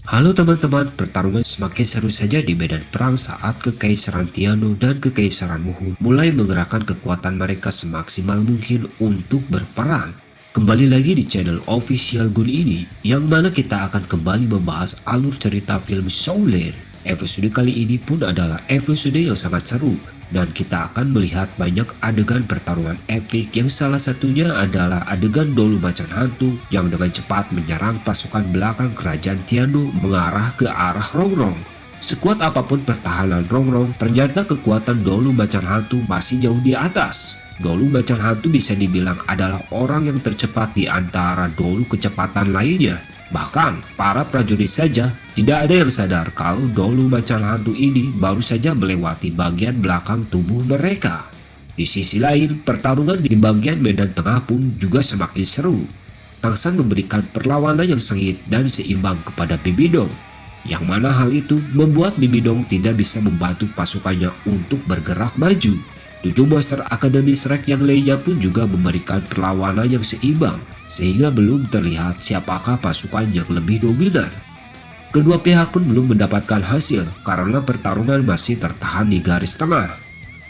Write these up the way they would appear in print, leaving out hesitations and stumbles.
Halo teman-teman, pertarungan semakin seru saja di medan perang saat Kekaisaran Tiano dan Kekaisaran Muhun mulai menggerakkan kekuatan mereka semaksimal mungkin untuk berperang. Kembali lagi di channel official Gun ini, yang mana kita akan kembali membahas alur cerita film Soul. Episode kali ini pun adalah episode yang sangat seru, dan kita akan melihat banyak adegan pertarungan epik yang salah satunya adalah adegan Dolu Macan Hantu yang dengan cepat menyerang pasukan belakang kerajaan Tiano mengarah ke arah Rongrong. Sekuat apapun pertahanan Rongrong, ternyata kekuatan Dolu Macan Hantu masih jauh di atas. Dolu Macan Hantu bisa dibilang adalah orang yang tercepat di antara Dolu kecepatan lainnya. Bahkan, para prajurit saja tidak ada yang sadar kalau Dolu Macan Hantu ini baru saja melewati bagian belakang tubuh mereka. Di sisi lain, pertarungan di bagian medan tengah pun juga semakin seru. Tangsan memberikan perlawanan yang sengit dan seimbang kepada Bibidong, yang mana hal itu membuat Bibidong tidak bisa membantu pasukannya untuk bergerak maju. 7 Monster Akademi Shrek yang lainnya pun juga memberikan perlawanan yang seimbang, sehingga belum terlihat siapakah pasukan yang lebih dominan. Kedua pihak pun belum mendapatkan hasil karena pertarungan masih tertahan di garis tengah.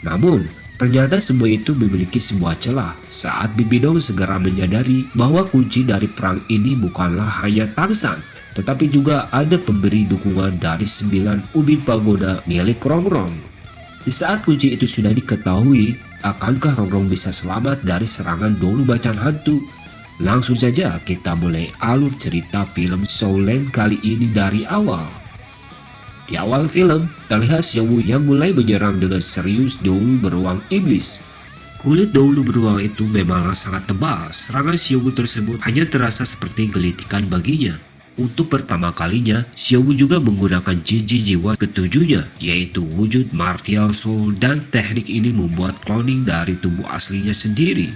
Namun, ternyata semua itu memiliki sebuah celah saat Bibidong segera menyadari bahwa kunci dari perang ini bukanlah hanya Tangsan, tetapi juga ada pemberi dukungan dari 9 ubin pagoda milik Rongrong. Di saat kunci itu sudah diketahui, akankah Rongrong bisa selamat dari serangan Dolu Macan Hantu? Langsung saja kita mulai alur cerita film Soul kali ini dari awal. Di awal film, terlihat Xiaowu yang mulai menyerang dengan serius Dolu Beruang Iblis. Kulit Dolu Beruang itu memang sangat tebal, serangan Xiaowu tersebut hanya terasa seperti gelitikan baginya. Untuk pertama kalinya, Xiaowu juga menggunakan cincin jiwa ketujuhnya, yaitu wujud Martial Soul, dan teknik ini membuat cloning dari tubuh aslinya sendiri.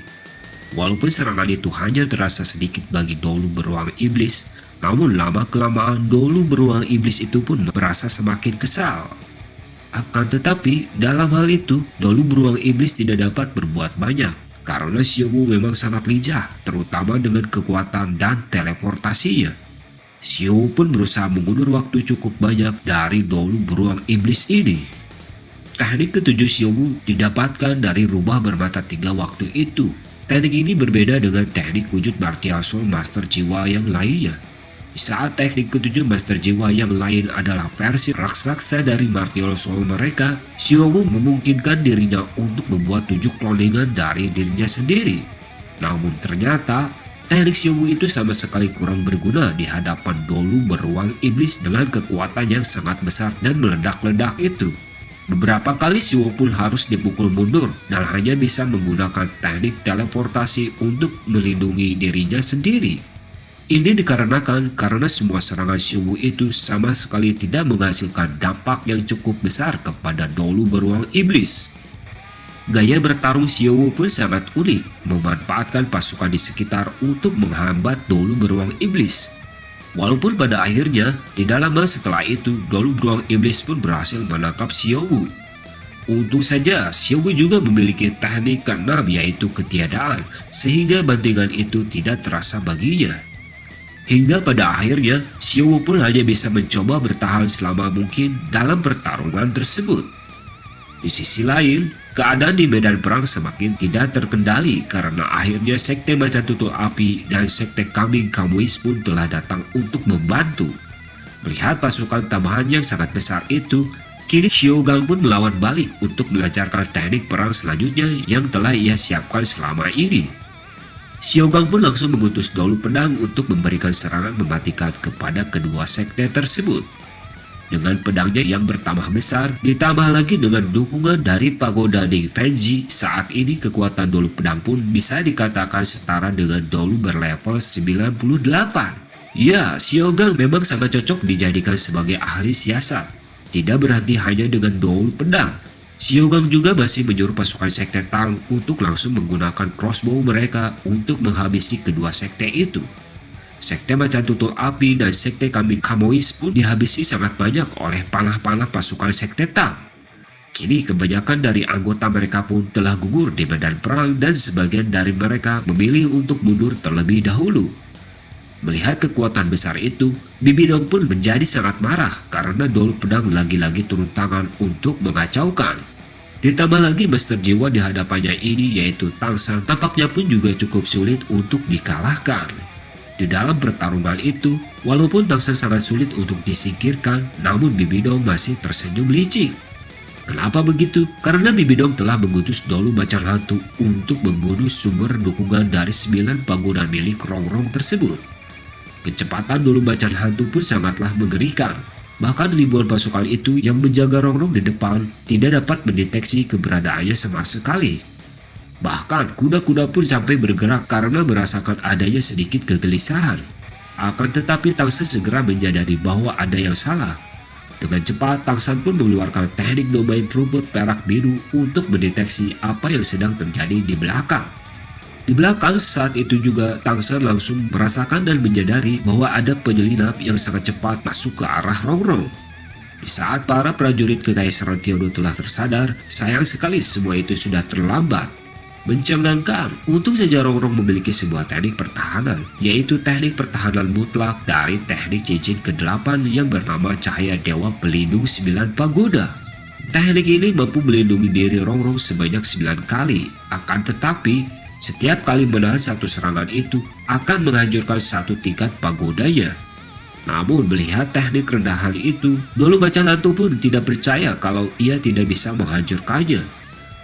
Walaupun serangan itu hanya terasa sedikit bagi Dolu Beruang Iblis, namun lama-kelamaan Dolu Beruang Iblis itu pun merasa semakin kesal. Akan tetapi, dalam hal itu, Dolu Beruang Iblis tidak dapat berbuat banyak, karena Xiaowu memang sangat lincah, terutama dengan kekuatan dan teleportasinya. Xiaowu pun berusaha mengundur waktu cukup banyak dari Dolu Beruang Iblis ini. Teknik ketujuh Xiaowu didapatkan dari rubah bermata 3 waktu itu. Teknik ini berbeda dengan teknik wujud Martial Soul Master Jiwa yang lainnya. Di saat teknik ketujuh Master Jiwa yang lain adalah versi raksasa dari Martial Soul mereka, Xiaowu memungkinkan dirinya untuk membuat 7 cloningan dari dirinya sendiri. Namun ternyata, teknik Xiaowu itu sama sekali kurang berguna di hadapan Dolu Beruang Iblis dengan kekuatan yang sangat besar dan meledak-ledak itu. Beberapa kali Xiaowu pun harus dipukul mundur dan hanya bisa menggunakan teknik teleportasi untuk melindungi dirinya sendiri. Ini dikarenakan karena semua serangan Xiaowu itu sama sekali tidak menghasilkan dampak yang cukup besar kepada Dolu Beruang Iblis. Gaya bertarung Xiaowu pun sangat unik, memanfaatkan pasukan di sekitar untuk menghambat Dolu Beruang Iblis. Walaupun pada akhirnya, tidak lama setelah itu, Dolu Beruang Iblis pun berhasil menangkap Xiaowu. Untung saja, Xiaowu juga memiliki teknik keenam, yaitu ketiadaan, sehingga bantingan itu tidak terasa baginya. Hingga pada akhirnya, Xiaowu pun hanya bisa mencoba bertahan selama mungkin dalam pertarungan tersebut. Di sisi lain, keadaan di medan perang semakin tidak terkendali karena akhirnya Sekte Macan Tutul Api dan Sekte Kambing Kamuis pun telah datang untuk membantu. Melihat pasukan tambahan yang sangat besar itu, kini Xiaogang pun melawan balik untuk melancarkan teknik perang selanjutnya yang telah ia siapkan selama ini. Xiaogang pun langsung mengutus Dolu Pedang untuk memberikan serangan mematikan kepada kedua sekte tersebut. Dengan pedangnya yang bertambah besar, ditambah lagi dengan dukungan dari pagoda Ning Fengji, saat ini kekuatan Dolu Pedang pun bisa dikatakan setara dengan Dolu berlevel 98. Ya, Xiaogang memang sangat cocok dijadikan sebagai ahli siasat. Tidak berhenti hanya dengan Dolu Pedang, Xiaogang juga masih menyuruh pasukan Sekte Tang untuk langsung menggunakan crossbow mereka untuk menghabisi kedua sekte itu. Sekte Macan Tutul Api dan Sekte Kambing Kamuis pun dihabisi sangat banyak oleh panah-panah pasukan Sekte Tang. Kini kebanyakan dari anggota mereka pun telah gugur di medan perang dan sebagian dari mereka memilih untuk mundur terlebih dahulu. Melihat kekuatan besar itu, Bibi Dong pun menjadi sangat marah karena Dolu Pedang lagi-lagi turun tangan untuk mengacaukan. Ditambah lagi Master Jiwa di hadapannya ini yaitu Tangshan tampaknya pun juga cukup sulit untuk dikalahkan. Di dalam pertarungan itu, walaupun Tangshan sangat sulit untuk disingkirkan, namun Bibi Dong masih tersenyum licik. Kenapa begitu? Karena Bibi Dong telah mengutus Dolu Macan Hantu untuk membunuh sumber dukungan dari 9 pagoda milik Rongrong tersebut. Kecepatan Dolu Macan Hantu pun sangatlah mengerikan. Bahkan ribuan pasukan itu yang menjaga Rongrong di depan tidak dapat mendeteksi keberadaannya sama sekali. Bahkan kuda-kuda pun sampai bergerak karena merasakan adanya sedikit kegelisahan. Akan tetapi Tangshan segera menyadari bahwa ada yang salah. Dengan cepat Tangshan pun mengeluarkan teknik domain rumput perak biru untuk mendeteksi apa yang sedang terjadi di belakang. Di belakang saat itu juga Tangshan langsung merasakan dan menyadari bahwa ada penyelinap yang sangat cepat masuk ke arah Rongrong. Di saat para prajurit Kekaisaran Tiano telah tersadar, sayang sekali semua itu sudah terlambat. Mencengangkan, untung saja Rongrong memiliki sebuah teknik pertahanan, yaitu teknik pertahanan mutlak dari teknik cincin ke-8 yang bernama Cahaya Dewa Pelindung 9 Pagoda. Teknik ini mampu melindungi diri Rongrong sebanyak 9 kali, akan tetapi setiap kali menahan satu serangan itu akan menghancurkan satu tingkat pagodanya. Namun melihat teknik rendahan itu, Dolu Macan Hantu pun tidak percaya kalau ia tidak bisa menghancurkannya.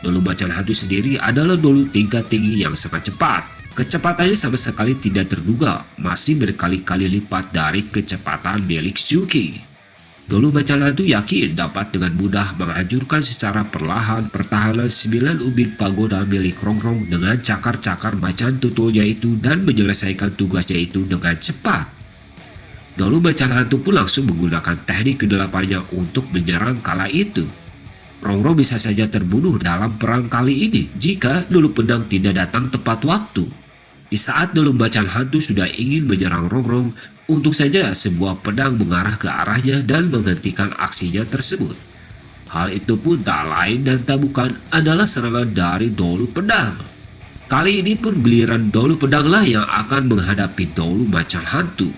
Dolu Macan Hantu sendiri adalah dolu tingkat tinggi yang sangat cepat. Kecepatannya sama sekali tidak terduga, masih berkali-kali lipat dari kecepatan milik Shuki. Dolu Macan Hantu yakin dapat dengan mudah menghancurkan secara perlahan pertahanan 9 ubin pagoda milik Rongrong dengan cakar-cakar macan tutulnya itu dan menyelesaikan tugasnya itu dengan cepat. Dolu Macan Hantu pun langsung menggunakan teknik ke-8-nya untuk menyerang kala itu. Rongrong bisa saja terbunuh dalam perang kali ini jika Dolu Pedang tidak datang tepat waktu. Di saat Dolu Macan Hantu sudah ingin menyerang Rongrong, untung saja sebuah pedang mengarah ke arahnya dan menghentikan aksinya tersebut. Hal itu pun tak lain dan tak bukan adalah serangan dari Dolu Pedang. Kali ini pun giliran Dolu Pedanglah yang akan menghadapi Dolu Macan Hantu.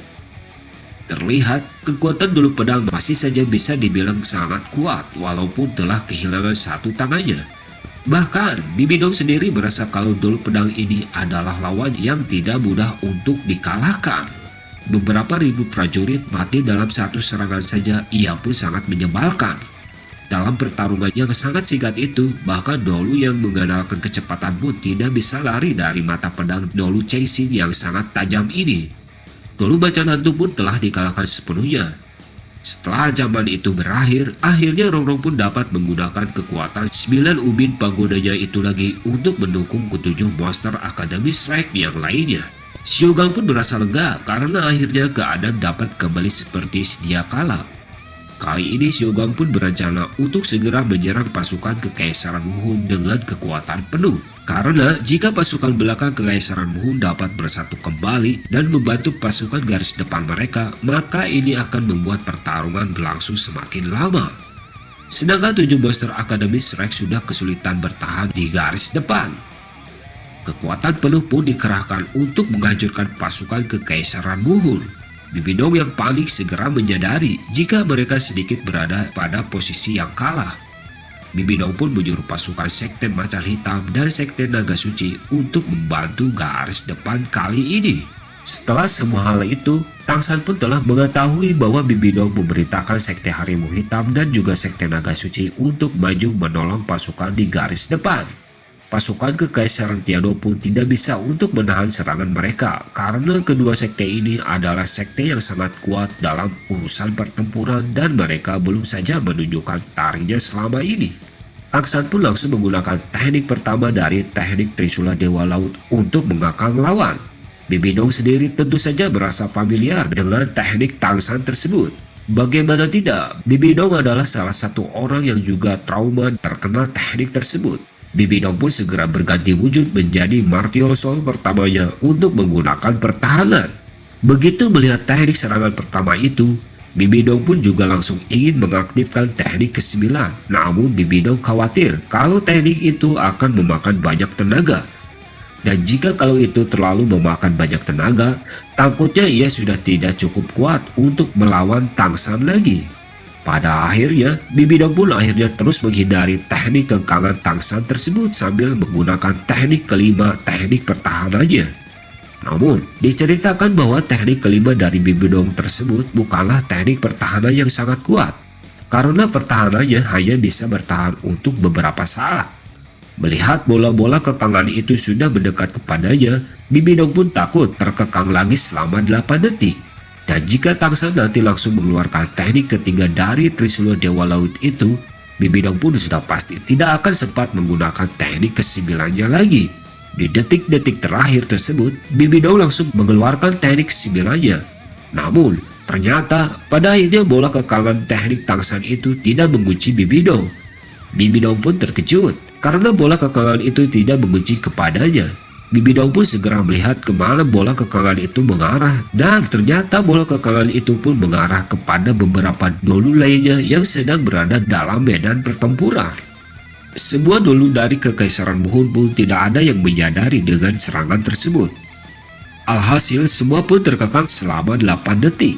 Terlihat kekuatan Dolu Pedang masih saja bisa dibilang sangat kuat walaupun telah kehilangan satu tangannya. Bahkan Bibi Dong sendiri merasa kalau Dolu Pedang ini adalah lawan yang tidak mudah untuk dikalahkan. Beberapa ribu prajurit mati dalam satu serangan saja, ia pun sangat menyebalkan. Dalam pertarungan yang sangat singkat itu, bahkan Dolu yang mengandalkan kecepatan pun tidak bisa lari dari mata pedang Dolu Chengxin yang sangat tajam ini. Dolu Macan Hantu pun telah dikalahkan sepenuhnya. Setelah ancaman itu berakhir, akhirnya Rongrong pun dapat menggunakan kekuatan 9 ubin pagodanya itu lagi untuk mendukung ketujuh monster Akademi Shrek yang lainnya. Xiaogang pun merasa lega karena akhirnya keadaan dapat kembali seperti sedia kala. Kali ini Xiaogang pun berencana untuk segera menyerang pasukan Kekaisaran Wuhun dengan kekuatan penuh. Karena jika pasukan belakang Kekaisaran Wuhun dapat bersatu kembali dan membantu pasukan garis depan mereka, maka ini akan membuat pertarungan berlangsung semakin lama. Sedangkan 7 monster Akademi Shrek sudah kesulitan bertahan di garis depan. Kekuatan penuh pun dikerahkan untuk menghancurkan pasukan Kekaisaran Wuhun. Bibi Dong yang panik segera menyadari jika mereka sedikit berada pada posisi yang kalah. Bibi Dong pun menyuruh pasukan Sekte Macan Hitam dan Sekte Naga Suci untuk membantu garis depan kali ini. Setelah semua hal itu, Tangshan pun telah mengetahui bahwa Bibi Dong memerintahkan Sekte Harimau Hitam dan juga Sekte Naga Suci untuk maju menolong pasukan di garis depan. Pasukan Kekaisaran Tiano pun tidak bisa untuk menahan serangan mereka karena kedua sekte ini adalah sekte yang sangat kuat dalam urusan pertempuran dan mereka belum saja menunjukkan taringnya selama ini. Tangshan pun langsung menggunakan teknik pertama dari teknik Trisula Dewa Laut untuk mengakang lawan. Bibi Dong sendiri tentu saja merasa familiar dengan teknik Tangshan tersebut. Bagaimana tidak, Bibi Dong adalah salah satu orang yang juga trauma terkena teknik tersebut. Bibi Dong pun segera berganti wujud menjadi Martial Soul pertamanya untuk menggunakan pertahanan. Begitu melihat teknik serangan pertama itu, Bibi Dong pun juga langsung ingin mengaktifkan teknik ke-9. Namun Bibi Dong khawatir kalau teknik itu akan memakan banyak tenaga. Dan jika kalau itu terlalu memakan banyak tenaga, takutnya ia sudah tidak cukup kuat untuk melawan Tang San lagi. Pada akhirnya, Bibi Dong pun akhirnya terus menghindari teknik kekangan Tang San tersebut sambil menggunakan teknik kelima, teknik pertahanannya. Namun, diceritakan bahwa teknik kelima dari Bibi Dong tersebut bukanlah teknik pertahanan yang sangat kuat, karena pertahanannya hanya bisa bertahan untuk beberapa saat. Melihat bola-bola kekangan itu sudah mendekat kepadanya, Bibi Dong pun takut terkekang lagi selama 8 detik. Dan jika Tang San nanti langsung mengeluarkan teknik ketiga dari Trisula Dewa Laut itu, Bibi Dong pun sudah pasti tidak akan sempat menggunakan teknik kesembilannya lagi. Di detik-detik terakhir tersebut, Bibi Dong langsung mengeluarkan teknik kesembilannya. Namun, ternyata pada akhirnya bola kekangan teknik Tang San itu tidak mengunci Bibi Dong. Bibi Dong pun terkejut karena bola kekangan itu tidak mengunci kepadanya. Bibi Dong pun segera melihat kemana bola kekangan itu mengarah, dan ternyata bola kekangan itu pun mengarah kepada beberapa dolu lainnya yang sedang berada dalam medan pertempuran. Semua dolu dari Kekaisaran Muhun pun tidak ada yang menyadari dengan serangan tersebut. Alhasil semua pun terkekang selama 8 detik.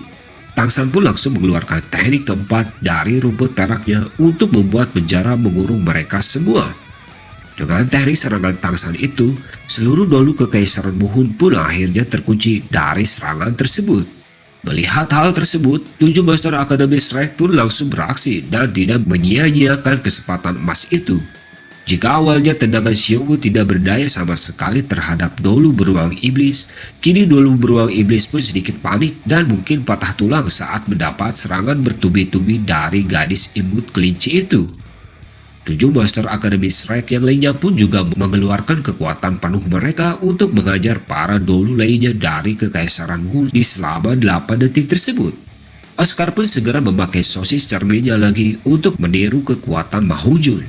Tang San pun langsung mengeluarkan teknik keempat dari rumput peraknya untuk membuat penjara mengurung mereka semua. Dengan teknik serangan Tang San itu, seluruh dolu Kekaisaran Muhun pun akhirnya terkunci dari serangan tersebut. Melihat hal tersebut, 7 Master Akademi Shrek pun langsung beraksi dan tidak menyia-nyiakan kesempatan emas itu. Jika awalnya tendangan Xiongwu tidak berdaya sama sekali terhadap dolu beruang iblis, kini dolu beruang iblis pun sedikit panik dan mungkin patah tulang saat mendapat serangan bertubi-tubi dari gadis imut kelinci itu. 7 Master Akademi Shrek yang lainnya pun juga mengeluarkan kekuatan penuh mereka untuk mengajar para dolu lainnya dari Kekaisaran Wu di selama 8 detik tersebut. Oscar pun segera memakai sosis cerminnya lagi untuk meniru kekuatan Ma Hongjun.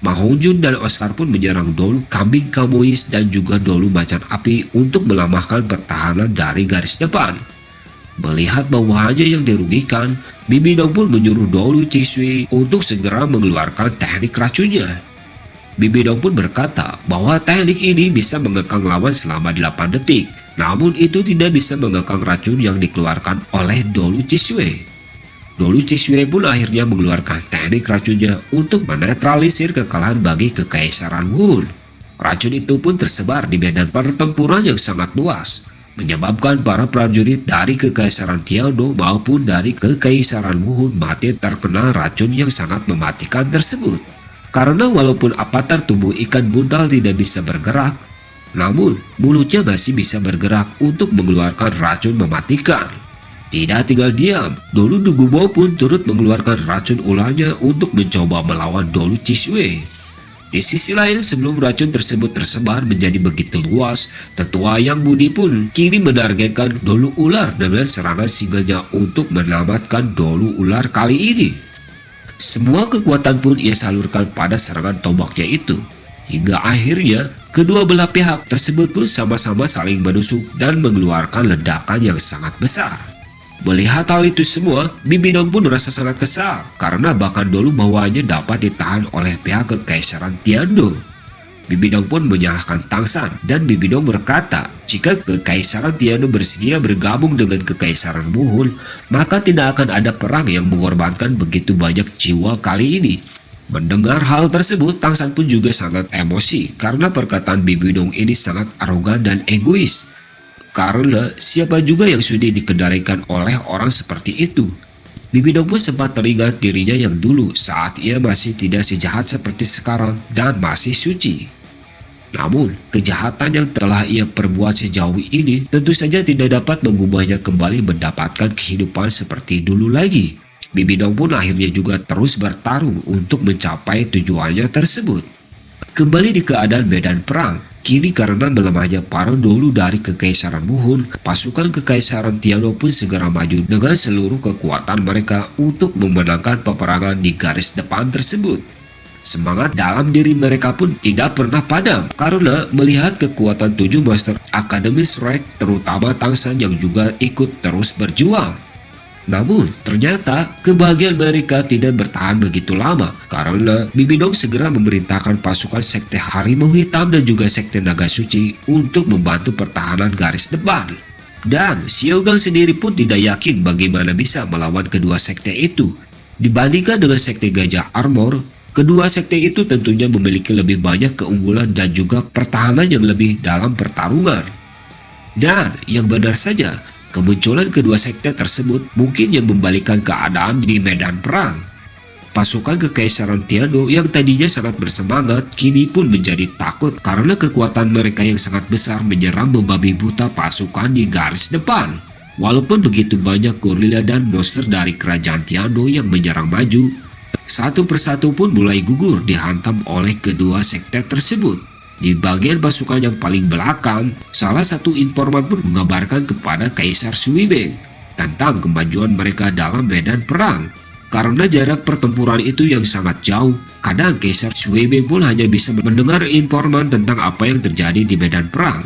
Ma Hongjun dan Oscar pun menyerang dolu kambing kamuis dan juga dolu macan api untuk melemahkan pertahanan dari garis depan. Melihat bahwa hanya yang dirugikan, Bibi Dong pun menyuruh dolu Cisui untuk segera mengeluarkan teknik racunnya. Bibi Dong pun berkata bahwa teknik ini bisa mengekang lawan selama 8 detik, namun itu tidak bisa mengekang racun yang dikeluarkan oleh dolu Cisui. Dolu Cisui pun akhirnya mengeluarkan teknik racunnya untuk menetralisir kekalahan bagi Kekaisaran Wu. Racun itu pun tersebar di medan pertempuran yang sangat luas, menyebabkan para prajurit dari Kekaisaran Tiano maupun dari Kekaisaran Muhun mati terkena racun yang sangat mematikan tersebut. Karena walaupun avatar tubuh ikan buntal tidak bisa bergerak, namun mulutnya masih bisa bergerak untuk mengeluarkan racun mematikan. Tidak tinggal diam, dolu Dugubo pun turut mengeluarkan racun ularnya untuk mencoba melawan dolu Cisui. Di sisi lain, sebelum racun tersebut tersebar menjadi begitu luas, Tetua Yang Budi pun kini menargetkan dolu ular dengan serangan singlenya untuk menamatkan dolu ular kali ini. Semua kekuatan pun ia salurkan pada serangan tombaknya itu. Hingga akhirnya, kedua belah pihak tersebut pun sama-sama saling menusuk dan mengeluarkan ledakan yang sangat besar. Melihat hal itu semua, Bibi Dong pun merasa sangat kesal karena bahkan dulu bawaannya dapat ditahan oleh pihak Kekaisaran Tiandong. Bibi Dong pun menyalahkan Tang San dan Bibi Dong berkata jika Kekaisaran Tiandong bersedia bergabung dengan Kekaisaran Muhun, maka tidak akan ada perang yang mengorbankan begitu banyak jiwa kali ini. Mendengar hal tersebut, Tang San pun juga sangat emosi karena perkataan Bibi Dong ini sangat arogan dan egois. Karena siapa juga yang sudah dikendalikan oleh orang seperti itu. Bibi Dong pun sempat teringat dirinya yang dulu saat ia masih tidak sejahat seperti sekarang dan masih suci. Namun, kejahatan yang telah ia perbuat sejauh ini tentu saja tidak dapat mengubahnya kembali mendapatkan kehidupan seperti dulu lagi. Bibi Dong pun akhirnya juga terus bertarung untuk mencapai tujuannya tersebut. Kembali di keadaan medan perang, kini karena melemahnya para dolu dari Kekaisaran Muhun, pasukan Kekaisaran Tiano pun segera maju dengan seluruh kekuatan mereka untuk memenangkan peperangan di garis depan tersebut. Semangat dalam diri mereka pun tidak pernah padam karena melihat kekuatan 7 Master Akademi Shrek, terutama Tang San yang juga ikut terus berjuang. Namun, ternyata kebahagiaan mereka tidak bertahan begitu lama karena Bibi Dong segera memerintahkan pasukan Sekte Harimau Hitam dan juga Sekte Naga Suci untuk membantu pertahanan garis depan. Dan Xiao Gang sendiri pun tidak yakin bagaimana bisa melawan kedua sekte itu. Dibandingkan dengan Sekte Gajah Armor, kedua sekte itu tentunya memiliki lebih banyak keunggulan dan juga pertahanan yang lebih dalam pertarungan. Dan yang benar saja, kemunculan kedua sekte tersebut mungkin yang membalikan keadaan di medan perang. Pasukan Kekaisaran Tiando yang tadinya sangat bersemangat kini pun menjadi takut karena kekuatan mereka yang sangat besar menyerang membabi buta pasukan di garis depan. Walaupun begitu banyak gorila dan monster dari kerajaan Tiando yang menyerang maju, satu persatu pun mulai gugur dihantam oleh kedua sekte tersebut. Di bagian pasukan yang paling belakang, salah satu informan pun mengabarkan kepada Kaisar Suibeng tentang kemajuan mereka dalam medan perang. Karena jarak pertempuran itu yang sangat jauh, kadang Kaisar Suibeng pun hanya bisa mendengar informan tentang apa yang terjadi di medan perang.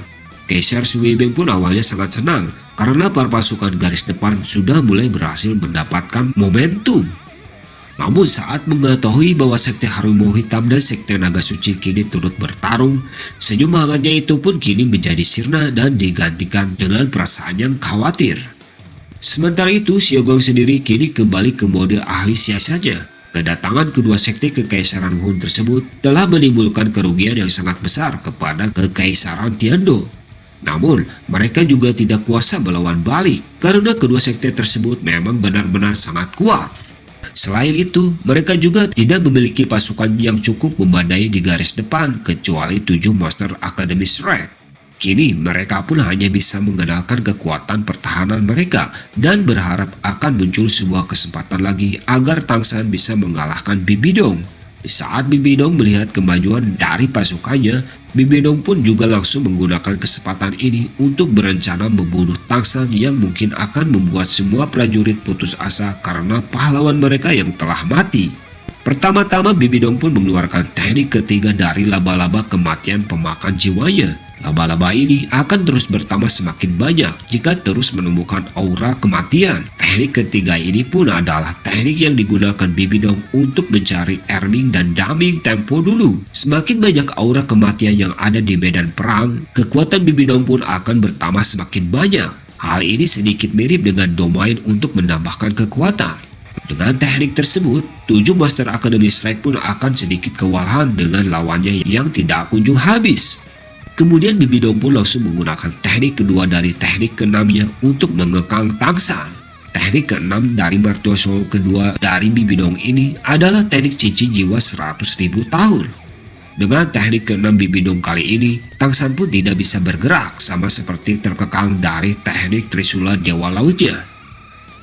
Kaisar Suibeng pun awalnya sangat senang karena para pasukan garis depan sudah mulai berhasil mendapatkan momentum. Namun saat mengetahui bahwa Sekte Harimau Hitam dan Sekte Naga Suci kini turut bertarung, senyum hangatnya itu pun kini menjadi sirna dan digantikan dengan perasaan yang khawatir. Sementara itu, Xiao Gang sendiri kini kembali ke mode ahli siasatnya. Kedatangan kedua sekte Kekaisaran Wuhan tersebut telah menimbulkan kerugian yang sangat besar kepada Kekaisaran Tiando. Namun, mereka juga tidak kuasa melawan balik karena kedua sekte tersebut memang benar-benar sangat kuat. Selain itu, mereka juga tidak memiliki pasukan yang cukup memadai di garis depan kecuali 7 monster Akademi Shrek. Kini mereka pun hanya bisa mengandalkan kekuatan pertahanan mereka dan berharap akan muncul sebuah kesempatan lagi agar Tangsan bisa mengalahkan Bibi Dong. Di saat Bibi Dong melihat kemajuan dari pasukannya, Bibi Dong pun juga langsung menggunakan kesempatan ini untuk berencana membunuh Tangsan yang mungkin akan membuat semua prajurit putus asa karena pahlawan mereka yang telah mati. Pertama-tama Bibi Dong pun mengeluarkan teknik ketiga dari laba-laba kematian pemakan jiwanya. Laba-laba ini akan terus bertambah semakin banyak jika terus menemukan aura kematian. Teknik ketiga ini pun adalah teknik yang digunakan Bibi Dong untuk mencari Erming dan Daming tempo dulu. Semakin banyak aura kematian yang ada di medan perang, kekuatan Bibi Dong pun akan bertambah semakin banyak. Hal ini sedikit mirip dengan domain untuk menambahkan kekuatan. Dengan teknik tersebut, 7 Master Academy Strike pun akan sedikit kewalahan dengan lawannya yang tidak kunjung habis. Kemudian Bibi Dong pun langsung menggunakan teknik kedua dari teknik keenamnya untuk mengekang Tangsan. Teknik keenam dari Martial kedua dari Bibi Dong ini adalah teknik cincin jiwa 100.000 tahun. Dengan teknik keenam Bibi Dong kali ini, Tangsan pun tidak bisa bergerak sama seperti terkekang dari teknik Trisula Dewa Lautnya.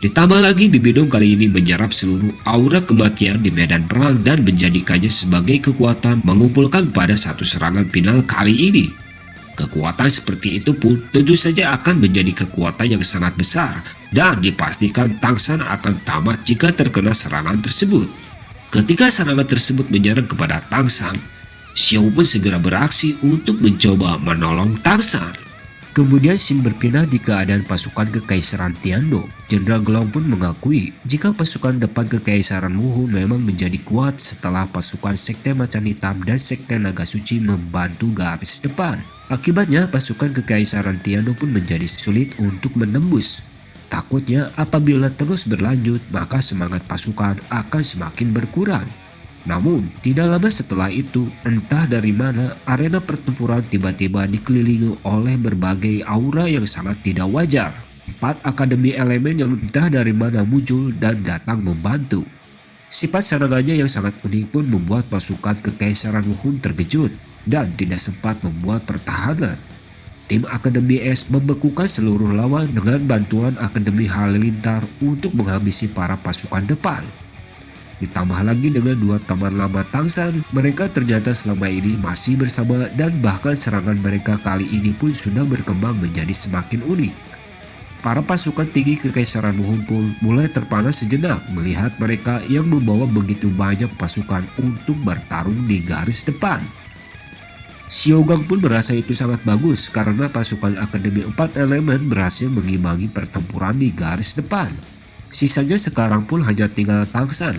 Ditambah lagi Bibi Dong kali ini menyerap seluruh aura kematian di medan perang dan menjadikannya sebagai kekuatan mengumpulkan pada satu serangan final kali ini. Kekuatan seperti itu pun tentu saja akan menjadi kekuatan yang sangat besar dan dipastikan Tangsan akan tamat jika terkena serangan tersebut. Ketika serangan tersebut menyerang kepada Tangsan, Xiao pun segera beraksi untuk mencoba menolong Tangsan. Kemudian scene berpindah di keadaan pasukan Kekaisaran Tiando. Jenderal Gelong pun mengakui jika pasukan depan Kekaisaran Wuhan memang menjadi kuat setelah pasukan Sekte Macan Hitam dan Sekte Naga Suci membantu garis depan. Akibatnya pasukan Kekaisaran Tiando pun menjadi sulit untuk menembus. Takutnya apabila terus berlanjut maka semangat pasukan akan semakin berkurang. Namun, tidak lama setelah itu, entah dari mana arena pertempuran tiba-tiba dikelilingi oleh berbagai aura yang sangat tidak wajar. 4 akademi elemen yang entah dari mana muncul dan datang membantu. Sifat serangannya yang sangat unik pun membuat pasukan Kekaisaran Wuhan terkejut dan tidak sempat membuat pertahanan. Tim Akademi Es membekukan seluruh lawan dengan bantuan Akademi Halilintar untuk menghabisi para pasukan depan. Ditambah lagi dengan 2 teman lama Tangsan, mereka ternyata selama ini masih bersama dan bahkan serangan mereka kali ini pun sudah berkembang menjadi semakin unik. Para pasukan tinggi Kekaisaran Wuhan pun mulai terpana sejenak melihat mereka yang membawa begitu banyak pasukan untuk bertarung di garis depan. Xiao Gang pun merasa itu sangat bagus karena pasukan Akademi 4 Elemen berhasil mengimbangi pertempuran di garis depan. Sisanya sekarang pun hanya tinggal Tangsan.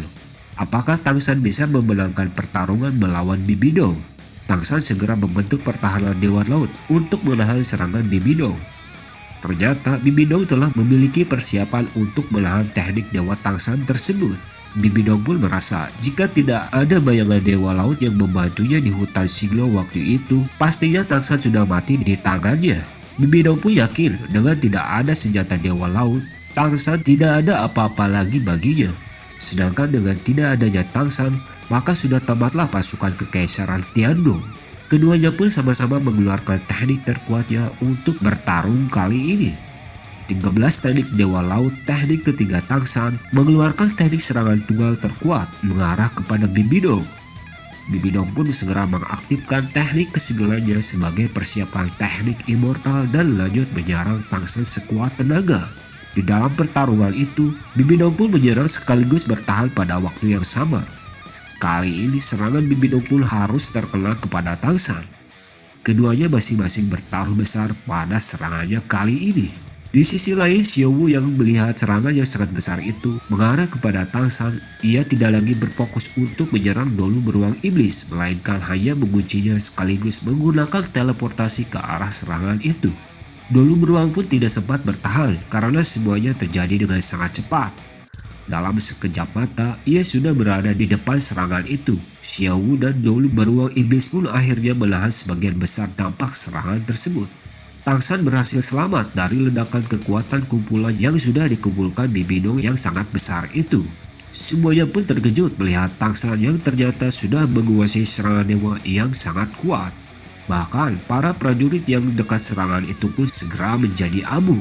Apakah Tangsan bisa memenangkan pertarungan melawan Bibi Dong? Tangsan segera membentuk pertahanan Dewa Laut untuk menahan serangan Bibi Dong. Ternyata Bibi Dong telah memiliki persiapan untuk menahan teknik Dewa Tangsan tersebut. Bibi Dong pun merasa jika tidak ada bayangan Dewa Laut yang membantunya di hutan Siglo waktu itu, pastinya Tangsan sudah mati di tangannya. Bibi Dong pun yakin dengan tidak ada senjata Dewa Laut, Tangsan tidak ada apa-apa lagi baginya. Sedangkan dengan tidak adanya Tangsan, maka sudah tamatlah pasukan Kekaisaran Tiandong. Keduanya pun sama-sama mengeluarkan teknik terkuatnya untuk bertarung kali ini. 13 teknik Dewa Laut teknik ketiga Tangsan mengeluarkan teknik serangan tunggal terkuat mengarah kepada Bibi Dong. Bibi Dong pun segera mengaktifkan teknik kesembilannya sebagai persiapan teknik immortal dan lanjut menyerang Tangsan sekuat tenaga. Di dalam pertarungan itu, Bibi Dong pun menyerang sekaligus bertahan pada waktu yang sama. Kali ini serangan Bibi Dong pun harus terkena kepada Tangsan. Keduanya masing-masing bertaruh besar pada serangannya kali ini. Di sisi lain, Xiao Wu yang melihat serangan yang sangat besar itu mengarah kepada Tangsan, ia tidak lagi berfokus untuk menyerang Dolu Beruang Iblis, melainkan hanya menguncinya sekaligus menggunakan teleportasi ke arah serangan itu. Dolu Beruang pun tidak sempat bertahan karena semuanya terjadi dengan sangat cepat. Dalam sekejap mata, ia sudah berada di depan serangan itu. Xiao Wu dan Dolu Beruang Iblis pun akhirnya menahan sebagian besar dampak serangan tersebut. Tangsan berhasil selamat dari ledakan kekuatan kumpulan yang sudah dikumpulkan Bibi Dong yang sangat besar itu. Semuanya pun terkejut melihat Tangsan yang ternyata sudah menguasai serangan dewa yang sangat kuat. Bahkan para prajurit yang dekat serangan itu pun segera menjadi abu.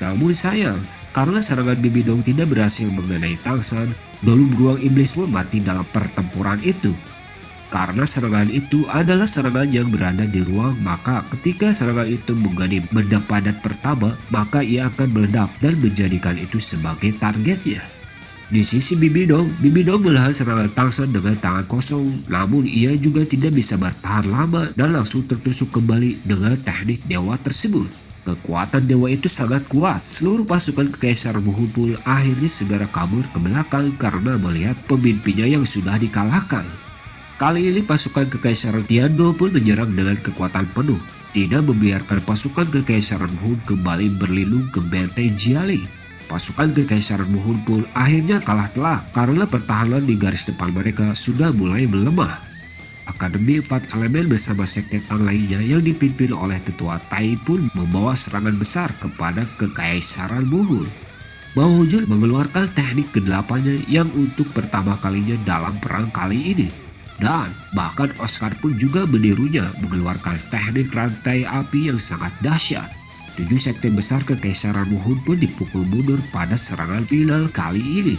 Namun sayang, karena serangan Bibi Dong tidak berhasil mengenai Tangsan, Dolu Beruang Iblis pun mati dalam pertempuran itu. Karena serangan itu adalah serangan yang berada di ruang, maka ketika serangan itu mengenai benda padat pertama, maka ia akan meledak dan menjadikan itu sebagai targetnya. Di sisi Bibi Dong menahan serangan Tangsan dengan tangan kosong, namun ia juga tidak bisa bertahan lama dan langsung tertusuk kembali dengan teknik dewa tersebut. Kekuatan dewa itu sangat kuat, seluruh pasukan Kekaisaran Muhun pun akhirnya segera kabur ke belakang karena melihat pemimpinnya yang sudah dikalahkan. Kali ini pasukan Kekaisaran Tiandong pun menyerang dengan kekuatan penuh, tidak membiarkan pasukan Kekaisaran Muhun kembali berlindung ke benteng Jialing. Pasukan Kekaisaran Muhun pun akhirnya kalah telak karena pertahanan di garis depan mereka sudah mulai melemah. Akademi 4 Elemen bersama sekte Tang lainnya yang dipimpin oleh Tetua Tai pun membawa serangan besar kepada Kekaisaran Muhun. Mao Jun mengeluarkan teknik ke-8-nya yang untuk pertama kalinya dalam perang kali ini. Dan bahkan Oscar pun juga menirunya mengeluarkan teknik rantai api yang sangat dahsyat. 7 sekte besar Kekaisaran Muhun pun dipukul mundur pada serangan final kali ini.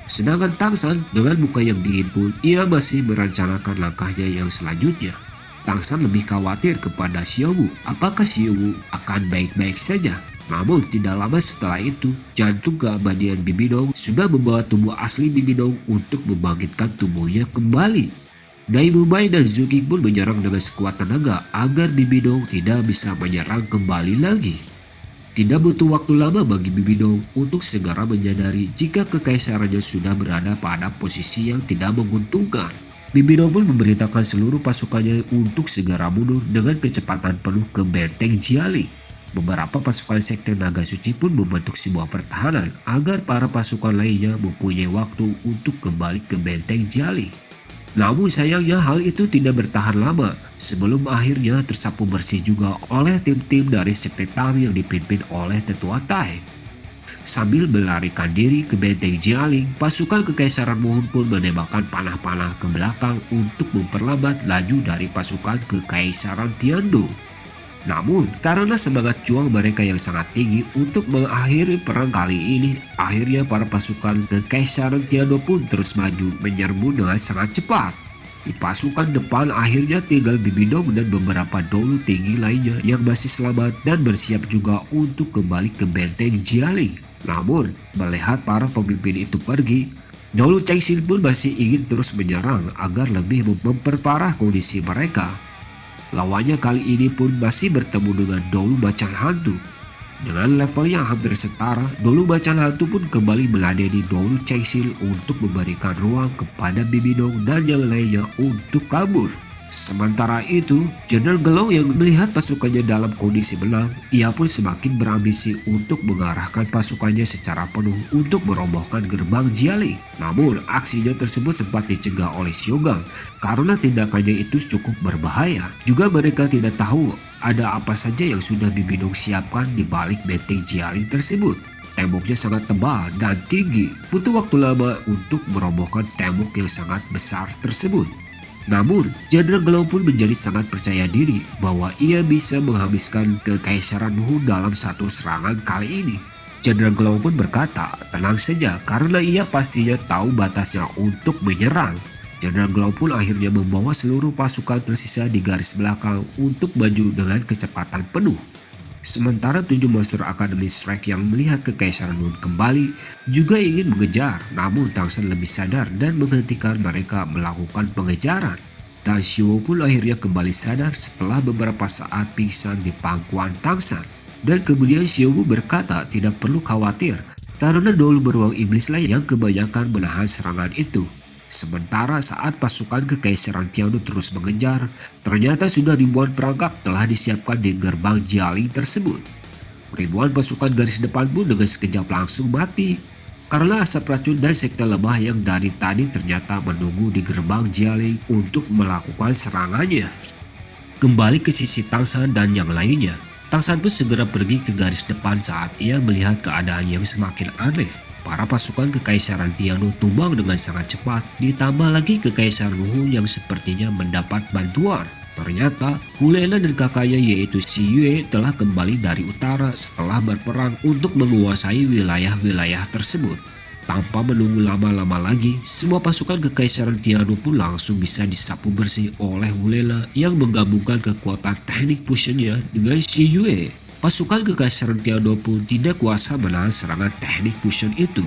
Sedangkan Tangsan dengan muka yang dingin pun ia masih merencanakan langkahnya yang selanjutnya. Tangsan lebih khawatir kepada Xiao Wu, apakah Xiao Wu akan baik-baik saja. Namun tidak lama setelah itu, jantung keabadian Bibi Dong sudah membawa tubuh asli Bibi Dong untuk membangkitkan tubuhnya kembali. Dai Mubai dan Zuki pun menyerang dengan sekuat tenaga agar Bibi Dong tidak bisa menyerang kembali lagi. Tidak butuh waktu lama bagi Bibi Dong untuk segera menyadari jika kekaisarannya sudah berada pada posisi yang tidak menguntungkan. Bibi Dong pun memberitakan seluruh pasukannya untuk segera mundur dengan kecepatan penuh ke benteng Jialing. Beberapa pasukan sekte naga suci pun membentuk sebuah pertahanan agar para pasukan lainnya mempunyai waktu untuk kembali ke benteng Jialing. Namun sayangnya hal itu tidak bertahan lama sebelum akhirnya tersapu bersih juga oleh tim-tim dari sekte Tang yang dipimpin oleh Tetua Tai. Sambil melarikan diri ke benteng Jialing, pasukan Kekaisaran Muhun pun menembakkan panah-panah ke belakang untuk memperlambat laju dari pasukan Kekaisaran Tiandong. Namun karena semangat juang mereka yang sangat tinggi untuk mengakhiri perang kali ini, akhirnya para pasukan Kekaisaran Tiandong pun terus maju menyerbu dengan sangat cepat. Di pasukan depan akhirnya tinggal Bibi Dong dan beberapa dolu tinggi lainnya yang masih selamat dan bersiap juga untuk kembali ke benteng Jialing. Namun melihat para pemimpin itu pergi, Dolu Chengxin pun masih ingin terus menyerang agar lebih memperparah kondisi mereka. Lawannya kali ini pun masih bertemu dengan Dolu Macan Hantu. Dengan level yang hampir setara, Dolu Macan Hantu pun kembali meladeni Dolu Cengsil untuk memberikan ruang kepada Bibinong dan yang lainnya untuk kabur. Sementara itu, Jenderal Gelong yang melihat pasukannya dalam kondisi menang, ia pun semakin berambisi untuk mengarahkan pasukannya secara penuh untuk merobohkan gerbang Jialing. Namun, aksinya tersebut sempat dicegah oleh Siogang karena tindakannya itu cukup berbahaya. Juga mereka tidak tahu ada apa saja yang sudah Bibinong siapkan di balik benteng Jialing tersebut. Temboknya sangat tebal dan tinggi, butuh waktu lama untuk merobohkan tembok yang sangat besar tersebut. Namun, Jenderal Gelong pun menjadi sangat percaya diri bahwa ia bisa menghabiskan Kekaisaran Muhun dalam satu serangan kali ini. Jenderal Gelong pun berkata, tenang saja karena ia pastinya tahu batasnya untuk menyerang. Jenderal Gelong pun akhirnya membawa seluruh pasukan tersisa di garis belakang untuk maju dengan kecepatan penuh. Sementara 7 monster Akademi Shrek yang melihat Kekaisaran Muhun kembali juga ingin mengejar, namun Tangsan lebih sadar dan menghentikan mereka melakukan pengejaran. Dan Xiao pun akhirnya kembali sadar setelah beberapa saat pingsan di pangkuan Tangsan. Dan kemudian Xiao berkata tidak perlu khawatir karena Dolu Beruang Iblis lain yang kebanyakan menahan serangan itu. Sementara saat pasukan Kekaisaran Tiano terus mengejar, ternyata sudah ribuan perangkap telah disiapkan di gerbang Jialing tersebut. Ribuan pasukan garis depan pun dengan sekejap langsung mati, karena asap racun dan sekte lebah yang dari tadi ternyata menunggu di gerbang Jialing untuk melakukan serangannya. Kembali ke sisi Tangsan dan yang lainnya, Tangsan pun segera pergi ke garis depan saat ia melihat keadaan yang semakin aneh. Para pasukan Kekaisaran Tiano tumbang dengan sangat cepat, ditambah lagi Kekaisaran Muhun yang sepertinya mendapat bantuan. Ternyata, Hulela dan kakaknya yaitu Xi Yue telah kembali dari utara setelah berperang untuk menguasai wilayah-wilayah tersebut. Tanpa menunggu lama-lama lagi, semua pasukan Kekaisaran Tiano pun langsung bisa disapu bersih oleh Hulela yang menggabungkan kekuatan teknik fusionnya dengan Xi Yue. Pasukan Kekaisaran Tiano pun tidak kuasa menahan serangan teknik fusion itu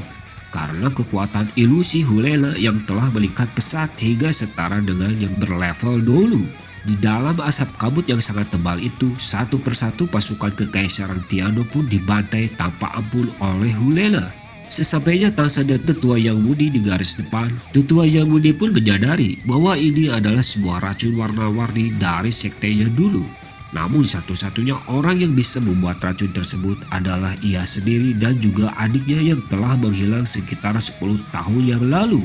karena kekuatan ilusi Hulela yang telah meningkat pesat hingga setara dengan yang berlevel dulu. Di dalam asap kabut yang sangat tebal itu, satu persatu pasukan Kekaisaran Tiano pun dibantai tanpa ampun oleh Hulela. Sesampainya Tangsan dan Tetua Yang Mudi di garis depan, Tetua Yang Mudi pun menyadari bahwa ini adalah sebuah racun warna-warni dari sektenya dulu. Namun satu-satunya orang yang bisa membuat racun tersebut adalah ia sendiri dan juga adiknya yang telah menghilang sekitar 10 tahun yang lalu.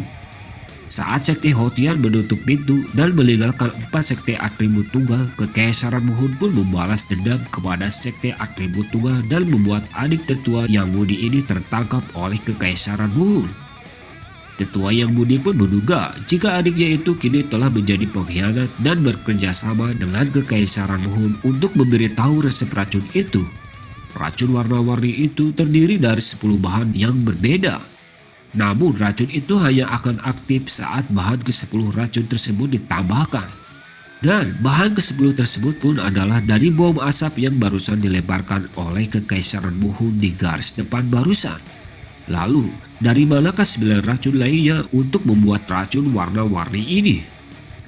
Saat Sekte Hotian menutup pintu dan meninggalkan 4 Sekte Atribut Tunggal, Kekaisaran Muhun pun membalas dendam kepada Sekte Atribut Tunggal dan membuat adik Tetua Yang Mudi ini tertangkap oleh Kekaisaran Muhun. Tetua Yang Mudi pun menduga jika adiknya itu kini telah menjadi pengkhianat dan bekerja sama dengan Kekaisaran Muhun untuk memberitahu resep racun itu. Racun warna-warni itu terdiri dari 10 bahan yang berbeda. Namun racun itu hanya akan aktif saat bahan ke-10 racun tersebut ditambahkan. Dan bahan ke-10 tersebut pun adalah dari bom asap yang barusan dilemparkan oleh Kekaisaran Muhun di garis depan barusan. Lalu, dari manakah 9 racun lainnya untuk membuat racun warna-warni ini?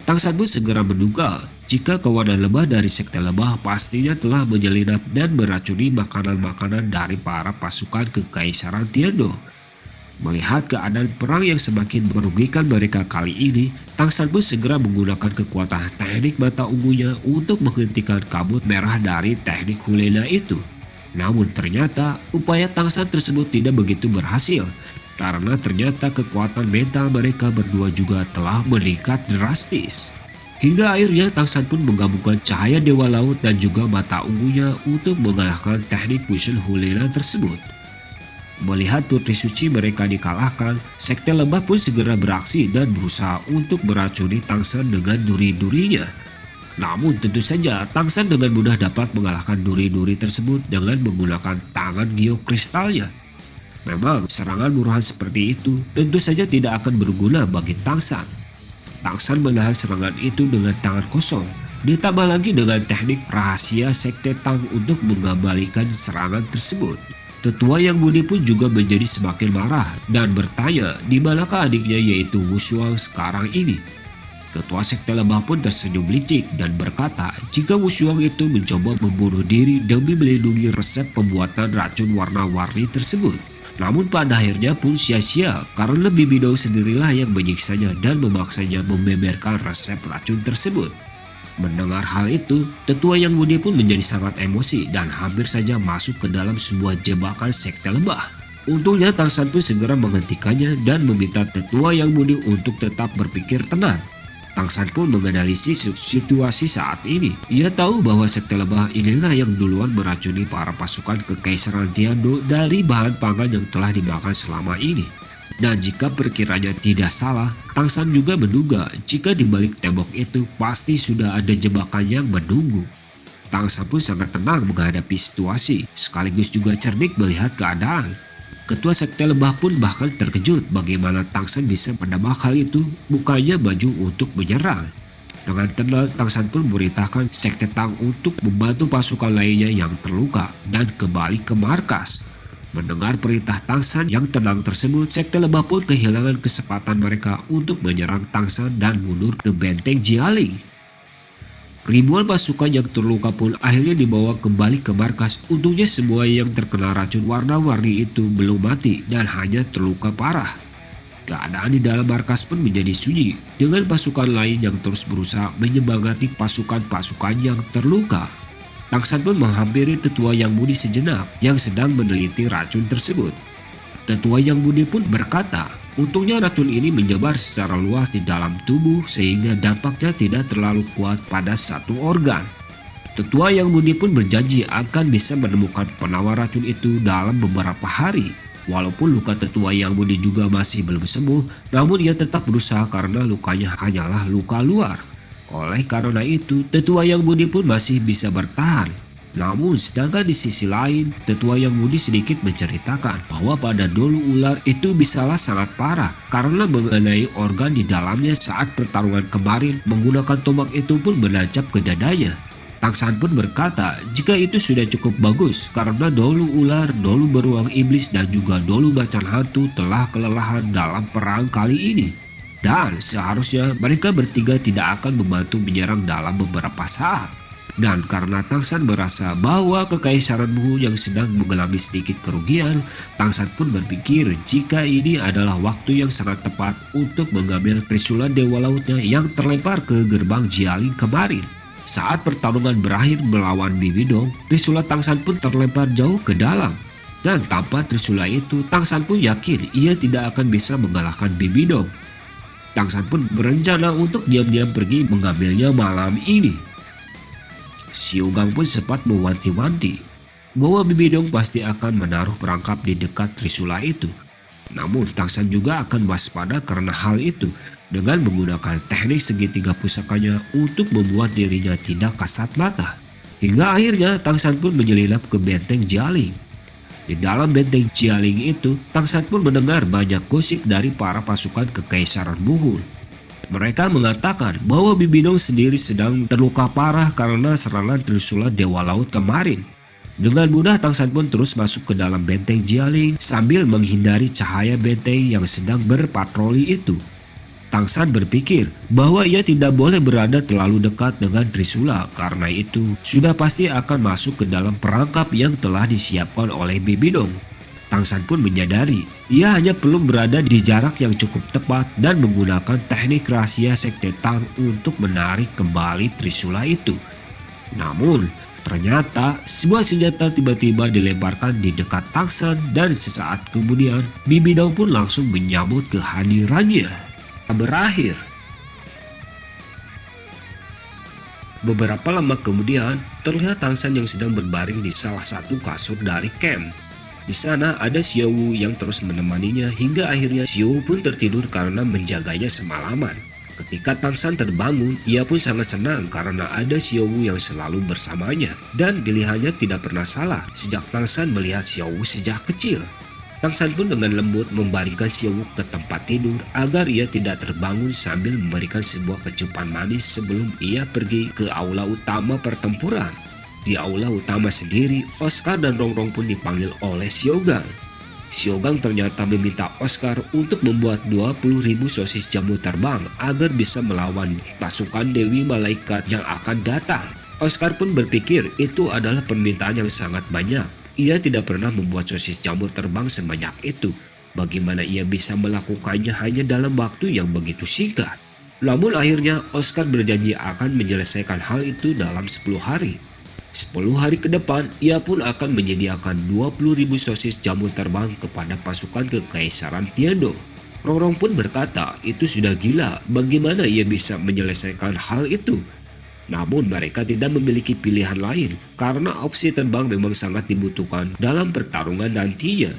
Tangsan pun segera menduga jika kawanan lebah dari Sekte Lebah pastinya telah menyelinap dan meracuni makanan-makanan dari para pasukan Kekaisaran Tiano. Melihat keadaan perang yang semakin merugikan mereka kali ini, Tangsan pun segera menggunakan kekuatan teknik mata ungunya untuk menghentikan kabut merah dari teknik Hulela itu. Namun ternyata upaya Tangsan tersebut tidak begitu berhasil karena ternyata kekuatan mental mereka berdua juga telah meningkat drastis. Hingga akhirnya Tangsan pun menggabungkan cahaya Dewa Laut dan juga mata ungunya untuk mengalahkan teknik fusion Hulela tersebut. Melihat putri suci mereka dikalahkan, Sekte Lebah pun segera beraksi dan berusaha untuk meracuni Tangsan dengan duri-durinya. Namun tentu saja Tangsan dengan mudah dapat mengalahkan duri-duri tersebut dengan menggunakan tangan geokristalnya. Memang serangan murahan seperti itu tentu saja tidak akan berguna bagi Tangsan. Tangsan menahan serangan itu dengan tangan kosong, ditambah lagi dengan teknik rahasia Sekte Tang untuk mengembalikan serangan tersebut. Tetua Yang Mudi pun juga menjadi semakin marah dan bertanya di manakah adiknya yaitu Wu Shuang sekarang ini. Ketua Sekte Lebah pun tersenyum licik dan berkata jika Wushuang itu mencoba membunuh diri demi melindungi resep pembuatan racun warna-warni tersebut. Namun pada akhirnya pun sia-sia karena Bibi Dong sendirilah yang menyiksanya dan memaksanya membeberkan resep racun tersebut. Mendengar hal itu, Tetua Yang Budi pun menjadi sangat emosi dan hampir saja masuk ke dalam sebuah jebakan Sekte Lebah. Untungnya Tang San pun segera menghentikannya dan meminta Tetua Yang Budi untuk tetap berpikir tenang. Tang San pun menganalisis situasi saat ini. Ia tahu bahwa Sekte Lebah inilah yang duluan meracuni para pasukan Kekaisaran Tiando dari bahan pangan yang telah dimakan selama ini. Dan jika perkiranya tidak salah, Tang San juga menduga jika di balik tembok itu pasti sudah ada jebakan yang menunggu. Tang San pun sangat tenang menghadapi situasi, sekaligus juga cerdik melihat keadaan. Ketua Sekte Lebah pun bahkan terkejut bagaimana Tang San bisa menebak hal itu, bukannya maju untuk menyerang. Dengan tenang, Tang San pun memerintahkan Sekte Tang untuk membantu pasukan lainnya yang terluka dan kembali ke markas. Mendengar perintah Tang San yang tenang tersebut, Sekte Lebah pun kehilangan kesempatan mereka untuk menyerang Tang San dan mundur ke benteng Jialing. Ribuan pasukan yang terluka pun akhirnya dibawa kembali ke markas. Untungnya semua yang terkena racun warna-warni itu belum mati dan hanya terluka parah. Keadaan di dalam markas pun menjadi sunyi dengan pasukan lain yang terus berusaha menyemangati pasukan-pasukan yang terluka. Tang San pun menghampiri Tetua Yang Budi sejenak yang sedang meneliti racun tersebut. Tetua Yang Budi pun berkata, untungnya racun ini menyebar secara luas di dalam tubuh sehingga dampaknya tidak terlalu kuat pada satu organ. Tetua Yang Budi pun berjanji akan bisa menemukan penawar racun itu dalam beberapa hari. Walaupun luka Tetua Yang Budi juga masih belum sembuh, namun ia tetap berusaha karena lukanya hanyalah luka luar. Oleh karena itu, Tetua Yang Budi pun masih bisa bertahan. Namun sedangkan di sisi lain, Tetua Yang Budi sedikit menceritakan bahwa pada dulu ular itu bisalah sangat parah karena mengenai organ di dalamnya saat pertarungan kemarin menggunakan tombak itu pun menancap ke dadanya. Tang San pun berkata jika itu sudah cukup bagus karena dolu ular, dolu beruang iblis dan juga dolu macan hantu telah kelelahan dalam perang kali ini. Dan seharusnya mereka bertiga tidak akan membantu menyerang dalam beberapa saat. Dan karena Tang San merasa bahwa Kekaisaran Mu yang sedang mengalami sedikit kerugian, Tang San pun berpikir jika ini adalah waktu yang sangat tepat untuk mengambil Trisula Dewa Lautnya yang terlempar ke gerbang Jialing kemarin. Saat pertarungan berakhir melawan Bibi Dong, Trisula Tang San pun terlempar jauh ke dalam. Dan tanpa Trisula itu, Tang San pun yakin ia tidak akan bisa mengalahkan Bibi Dong. Tang San pun berencana untuk diam-diam pergi mengambilnya malam ini. Xiu Gang pun sempat mewanti-wanti bahwa Bibi Dong pasti akan menaruh perangkap di dekat Trisula itu. Namun Tang San juga akan waspada karena hal itu dengan menggunakan teknik segitiga pusakanya untuk membuat dirinya tidak kasat mata. Hingga akhirnya Tang San pun menyelinap ke benteng Jialing. Di dalam benteng Jialing itu, Tang San pun mendengar banyak gosip dari para pasukan Kekaisaran Muhun. Mereka mengatakan bahwa Bibi Dong sendiri sedang terluka parah karena serangan Trisula Dewa Laut kemarin. Dengan mudah Tang San pun terus masuk ke dalam benteng Jialing sambil menghindari cahaya benteng yang sedang berpatroli itu. Tang San berpikir bahwa ia tidak boleh berada terlalu dekat dengan Trisula karena itu sudah pasti akan masuk ke dalam perangkap yang telah disiapkan oleh Bibi Dong. Tang San pun menyadari ia hanya perlu berada di jarak yang cukup tepat dan menggunakan teknik rahasia Sekte Tang untuk menarik kembali Trisula itu. Namun ternyata sebuah senjata tiba-tiba dilemparkan di dekat Tang San dan sesaat kemudian Bibi Dong pun langsung menyambut kehadirannya. Berakhir. Beberapa lama kemudian terlihat Tang San yang sedang berbaring di salah satu kasur dari camp. Di sana ada Xiao Wu yang terus menemaninya hingga akhirnya Xiao Wu pun tertidur karena menjaganya semalaman. Ketika Tang San terbangun, ia pun sangat senang karena ada Xiao Wu yang selalu bersamanya dan pilihannya tidak pernah salah sejak Tang San melihat Xiao Wu sejak kecil. Tang San pun dengan lembut membaringkan Xiao Wu ke tempat tidur agar ia tidak terbangun sambil memberikan sebuah kecupan manis sebelum ia pergi ke aula utama pertempuran. Di aula utama sendiri, Oscar dan Rongrong pun dipanggil oleh Xiao Gang. Siogang ternyata meminta Oscar untuk membuat 20.000 sosis jamur terbang agar bisa melawan pasukan Dewi Malaikat yang akan datang. Oscar pun berpikir itu adalah permintaan yang sangat banyak. Ia tidak pernah membuat sosis jamur terbang sebanyak itu. Bagaimana ia bisa melakukannya hanya dalam waktu yang begitu singkat? Namun akhirnya Oscar berjanji akan menyelesaikan hal itu dalam 10 hari. 10 hari ke depan, ia pun akan menyediakan 20.000 sosis jamur terbang kepada pasukan Kekaisaran Tiandong. Rongrong pun berkata itu sudah gila, bagaimana ia bisa menyelesaikan hal itu? Namun mereka tidak memiliki pilihan lain karena opsi terbang memang sangat dibutuhkan dalam pertarungan nantinya.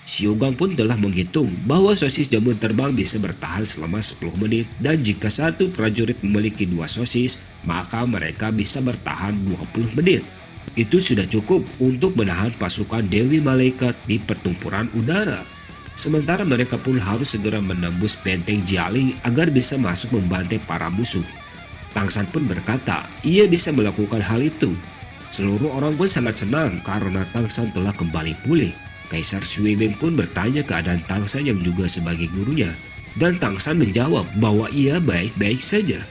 Siogang pun telah menghitung bahwa sosis jamur terbang bisa bertahan selama 10 menit dan jika satu prajurit memiliki 2 sosis, maka mereka bisa bertahan 20 menit. Itu sudah cukup untuk menahan pasukan Dewi Malaikat di pertempuran udara. Sementara mereka pun harus segera menembus benteng Jialing agar bisa masuk membantai para musuh. Tangshan pun berkata ia bisa melakukan hal itu. Seluruh orang pun sangat senang karena Tangshan telah kembali pulih. Kaisar Shuibing pun bertanya keadaan Tangshan yang juga sebagai gurunya. Dan Tangshan menjawab bahwa ia baik-baik saja.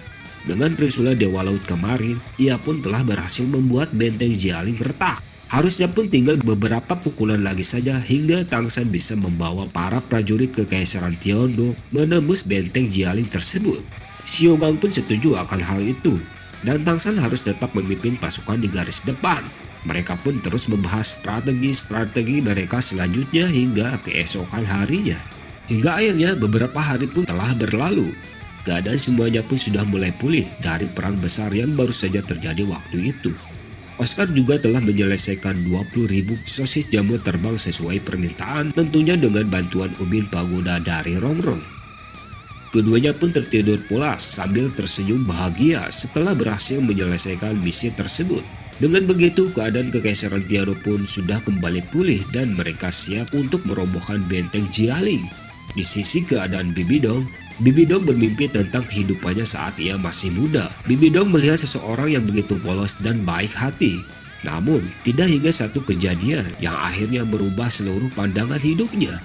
Dengan Trisula Dewa Laut kemarin, ia pun telah berhasil membuat benteng Jialing retak. Harusnya pun tinggal beberapa pukulan lagi saja hingga Tangshan bisa membawa para prajurit Kekaisaran Tiandong menembus benteng Jialing tersebut. Siogang pun setuju akan hal itu. Dan Tangshan harus tetap memimpin pasukan di garis depan. Mereka pun terus membahas strategi mereka selanjutnya hingga keesokan harinya. Hingga akhirnya beberapa hari pun telah berlalu. Keadaan semuanya pun sudah mulai pulih dari perang besar yang baru saja terjadi waktu itu. Oscar juga telah menyelesaikan 20.000 sosis jamur terbang sesuai permintaan, tentunya dengan bantuan ubin pagoda dari Rongrong. Keduanya pun tertidur pulas sambil tersenyum bahagia setelah berhasil menyelesaikan misi tersebut. Dengan begitu, keadaan Kekaisaran Tiandong pun sudah kembali pulih dan mereka siap untuk merobohkan benteng Jialing. Di sisi keadaan Bibidong bermimpi tentang kehidupannya saat ia masih muda. Bibidong melihat seseorang yang begitu polos dan baik hati. Namun, tidak hingga satu kejadian yang akhirnya merubah seluruh pandangan hidupnya.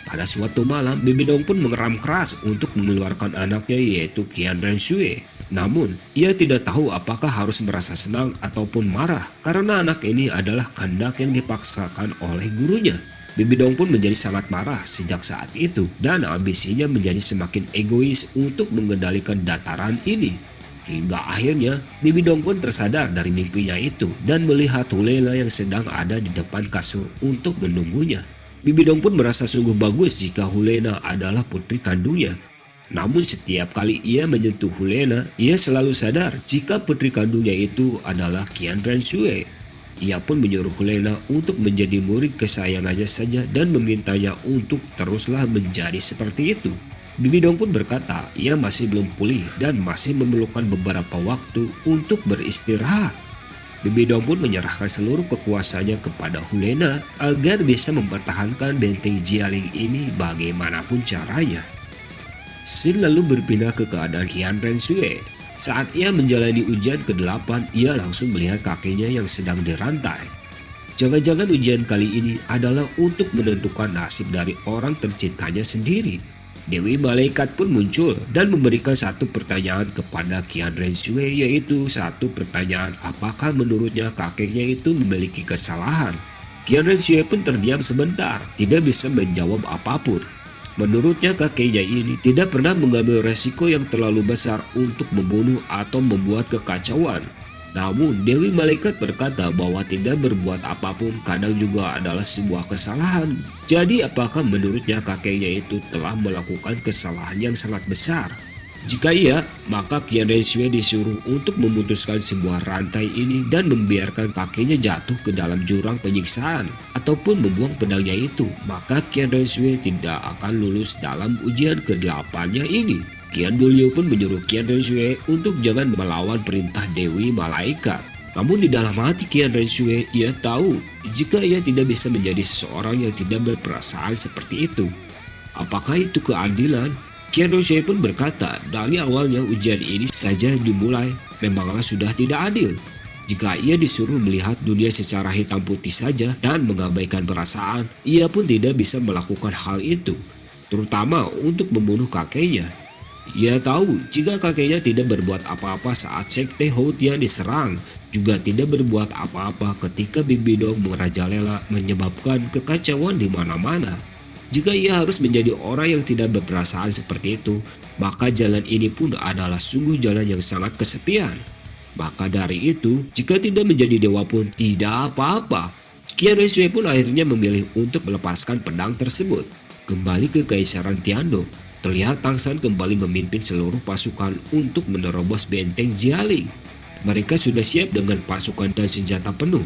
Pada suatu malam, Bibidong pun mengeram keras untuk mengeluarkan anaknya yaitu Qian Renshui. Namun, ia tidak tahu apakah harus merasa senang ataupun marah karena anak ini adalah kehendak yang dipaksakan oleh gurunya. Bibidong pun menjadi sangat marah sejak saat itu dan ambisinya menjadi semakin egois untuk mengendalikan dataran ini. Hingga akhirnya, Bibidong pun tersadar dari mimpinya itu dan melihat Hulena yang sedang ada di depan kasur untuk menunggunya. Bibidong pun merasa sungguh bagus jika Hulena adalah putri kandungnya. Namun setiap kali ia menyentuh Hulena, ia selalu sadar jika putri kandungnya itu adalah Qian Renshui. Ia pun menyuruh Hulena untuk menjadi murid kesayangannya saja dan memintanya untuk teruslah menjadi seperti itu. Bibidong pun berkata ia masih belum pulih dan masih memerlukan beberapa waktu untuk beristirahat. Bibidong pun menyerahkan seluruh kekuasaannya kepada Hulena agar bisa mempertahankan benteng Jialing ini bagaimanapun caranya. Scene lalu berpindah ke keadaan Qian Renshui. Saat ia menjalani ujian ke-8, ia langsung melihat kakeknya yang sedang dirantai. Jangan-jangan ujian kali ini adalah untuk menentukan nasib dari orang tercintanya sendiri. Dewi Malaikat pun muncul dan memberikan satu pertanyaan kepada Qian Renshui, yaitu satu pertanyaan apakah menurutnya kakeknya itu memiliki kesalahan. Qian Renshui pun terdiam sebentar, tidak bisa menjawab apapun. Menurutnya kakeknya ini tidak pernah mengambil resiko yang terlalu besar untuk membunuh atau membuat kekacauan. Namun Dewi Malaikat berkata bahwa tidak berbuat apapun kadang juga adalah sebuah kesalahan. Jadi apakah menurutnya kakeknya itu telah melakukan kesalahan yang sangat besar? Jika iya, maka Qian Renshui disuruh untuk memutuskan sebuah rantai ini dan membiarkan kakeknya jatuh ke dalam jurang penyiksaan ataupun membuang pedangnya itu, maka Qian Renshui tidak akan lulus dalam ujian ke-8-nya ini. Qian Dulyu pun menyuruh Qian Renshui untuk jangan melawan perintah Dewi Malaikat. Namun di dalam hati Qian Renshui, ia tahu jika ia tidak bisa menjadi seseorang yang tidak berperasaan seperti itu. Apakah itu keadilan? Qian Renshui pun berkata, dari awalnya ujian ini saja dimulai memanglah sudah tidak adil. Jika ia disuruh melihat dunia secara hitam putih saja dan mengabaikan perasaan, ia pun tidak bisa melakukan hal itu, terutama untuk membunuh kakeknya. Ia tahu jika kakeknya tidak berbuat apa-apa saat Sekte Houtian diserang, juga tidak berbuat apa-apa ketika Bibi Dong merajalela menyebabkan kekacauan di mana-mana. Jika ia harus menjadi orang yang tidak berperasaan seperti itu, maka jalan ini pun adalah sungguh jalan yang sangat kesepian. Maka dari itu, jika tidak menjadi dewa pun tidak apa-apa. Qianlong Sui pun akhirnya memilih untuk melepaskan pedang tersebut. Kembali ke Kaisaran Tiandong, terlihat Tang San kembali memimpin seluruh pasukan untuk menerobos benteng Jialing. Mereka sudah siap dengan pasukan dan senjata penuh.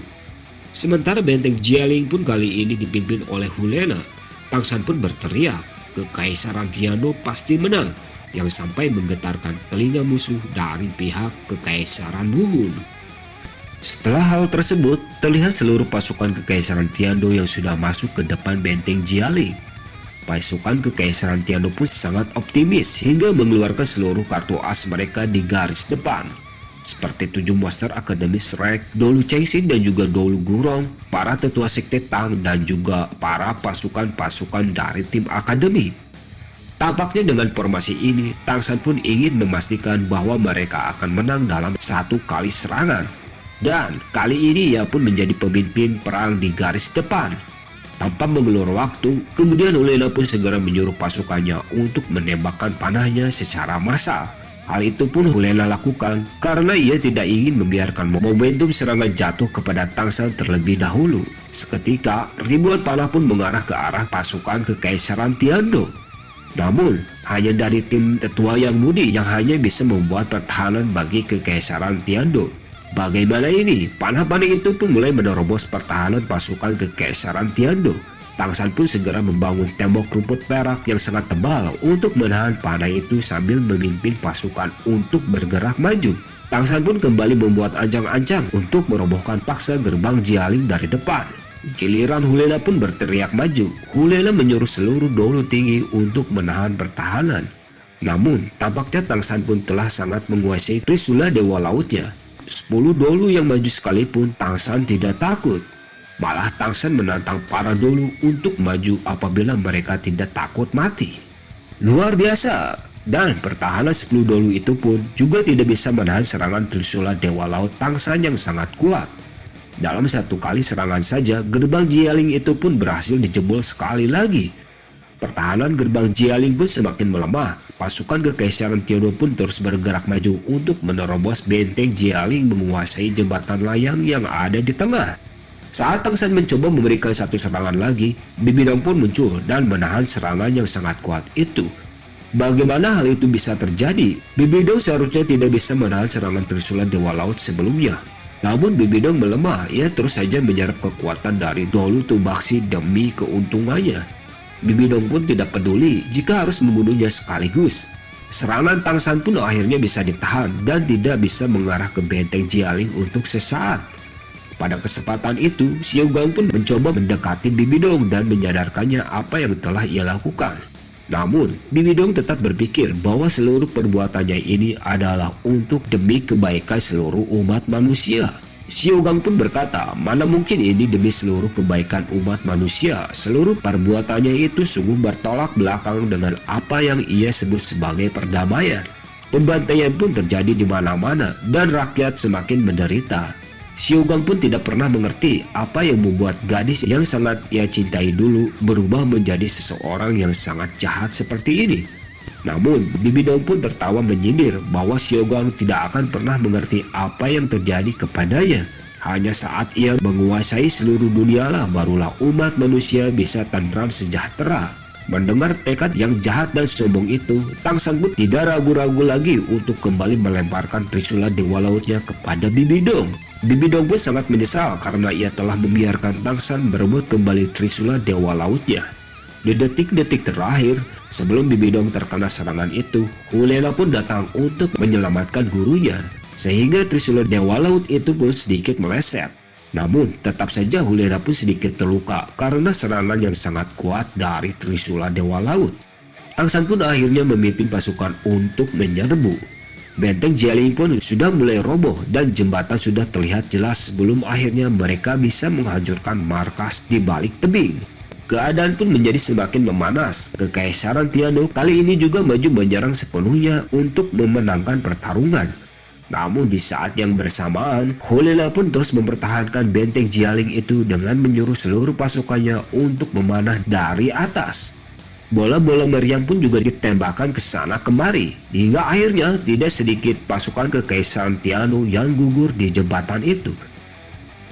Sementara benteng Jialing pun kali ini dipimpin oleh Hulena. Tang San pun berteriak, Kekaisaran Tiandong pasti menang, yang sampai menggetarkan telinga musuh dari pihak Kekaisaran Wuhun. Setelah hal tersebut, terlihat seluruh pasukan Kekaisaran Tiandong yang sudah masuk ke depan benteng Jialing. Pasukan Kekaisaran Tiandong pun sangat optimis hingga mengeluarkan seluruh kartu as mereka di garis depan. Seperti 7 Master Akademis Shrek, Dolu Chengxin dan juga Dolu Gurong, para tetua sekte Tang dan juga para pasukan-pasukan dari tim akademi. Tampaknya dengan formasi ini, Tang San pun ingin memastikan bahwa mereka akan menang dalam satu kali serangan. Dan kali ini ia pun menjadi pemimpin perang di garis depan. Tanpa mengulur waktu, kemudian Hulena pun segera menyuruh pasukannya untuk menembakkan panahnya secara massal. Hal itu pun Hulena lakukan karena ia tidak ingin membiarkan momentum serangan jatuh kepada Tang San terlebih dahulu. Seketika, ribuan panah pun mengarah ke arah pasukan Kekaisaran Tiandong. Namun, hanya dari tim tetua yang mudi yang hanya bisa membuat pertahanan bagi Kekaisaran Tiandong. Bagaimana ini? Panah-panah itu pun mulai menerobos pertahanan pasukan Kekaisaran Tiandong. Tang San pun segera membangun tembok rumput perak yang sangat tebal untuk menahan panah itu sambil memimpin pasukan untuk bergerak maju. Tang San pun kembali membuat ancang-ancang untuk merobohkan paksa gerbang Jialing dari depan. Giliran Hulena pun berteriak maju. Hulena menyuruh seluruh dolu tinggi untuk menahan pertahanan. Namun, tampaknya Tang San pun telah sangat menguasai Trisula Dewa Lautnya. 10 dolu yang maju sekalipun Tang San tidak takut. Malah Tang San menantang para dolu untuk maju apabila mereka tidak takut mati. Luar biasa. Dan pertahanan 10 dolu itu pun juga tidak bisa menahan serangan Trisula Dewa Laut Tang San yang sangat kuat. Dalam satu kali serangan saja, gerbang Jialing itu pun berhasil dijebol sekali lagi. Pertahanan gerbang Jialing pun semakin melemah. Pasukan Kekaisaran Tiandong pun terus bergerak maju untuk menerobos benteng Jialing menguasai jembatan layang yang ada di tengah. Saat Tang San mencoba memberikan satu serangan lagi, Bibi Dong pun muncul dan menahan serangan yang sangat kuat itu. Bagaimana hal itu bisa terjadi? Bibi Dong seharusnya tidak bisa menahan serangan Trisula Dewa Laut sebelumnya. Namun Bibi Dong melemah, ia terus saja menyerap kekuatan dari Dolu Tubaksi demi keuntungannya. Bibi Dong pun tidak peduli jika harus membunuhnya sekaligus. Serangan Tang San pun akhirnya bisa ditahan dan tidak bisa mengarah ke benteng Jialing untuk sesaat. Pada kesempatan itu, Xiao Gang pun mencoba mendekati Bibi Dong dan menyadarkannya apa yang telah ia lakukan. Namun, Bibi Dong tetap berpikir bahwa seluruh perbuatannya ini adalah untuk demi kebaikan seluruh umat manusia. Xiao Gang pun berkata, mana mungkin ini demi seluruh kebaikan umat manusia. Seluruh perbuatannya itu sungguh bertolak belakang dengan apa yang ia sebut sebagai perdamaian. Pembantaian pun terjadi di mana-mana dan rakyat semakin menderita. Xiao Gang pun tidak pernah mengerti apa yang membuat gadis yang sangat ia cintai dulu berubah menjadi seseorang yang sangat jahat seperti ini. Namun, Bibi Dong pun tertawa menyindir bahwa Xiao Gang tidak akan pernah mengerti apa yang terjadi kepadanya. Hanya saat ia menguasai seluruh dunia lah barulah umat manusia bisa tentram sejahtera. Mendengar tekad yang jahat dan sombong itu, Tang San pun tidak ragu-ragu lagi untuk kembali melemparkan Trisula Dewa Lautnya kepada Bibi Dong. Bibi Dong pun sangat menyesal karena ia telah membiarkan Tang San berebut kembali Trisula Dewa Lautnya. Di detik-detik terakhir, sebelum Bibi Dong terkena serangan itu, Hulena pun datang untuk menyelamatkan gurunya. Sehingga Trisula Dewa Laut itu pun sedikit meleset. Namun, tetap saja Hulena pun sedikit terluka karena serangan yang sangat kuat dari Trisula Dewa Laut. Tang San pun akhirnya memimpin pasukan untuk menyerbu. Benteng Jialing pun sudah mulai roboh dan jembatan sudah terlihat jelas sebelum akhirnya mereka bisa menghancurkan markas di balik tebing. Keadaan pun menjadi semakin memanas. Kekaisaran Tiano kali ini juga maju menyerang sepenuhnya untuk memenangkan pertarungan. Namun di saat yang bersamaan, Hulela pun terus mempertahankan benteng Jialing itu dengan menyuruh seluruh pasukannya untuk memanah dari atas. Bola-bola meriam pun juga ditembakkan ke sana kemari, hingga akhirnya tidak sedikit pasukan kekaisaran Tiano yang gugur di jembatan itu.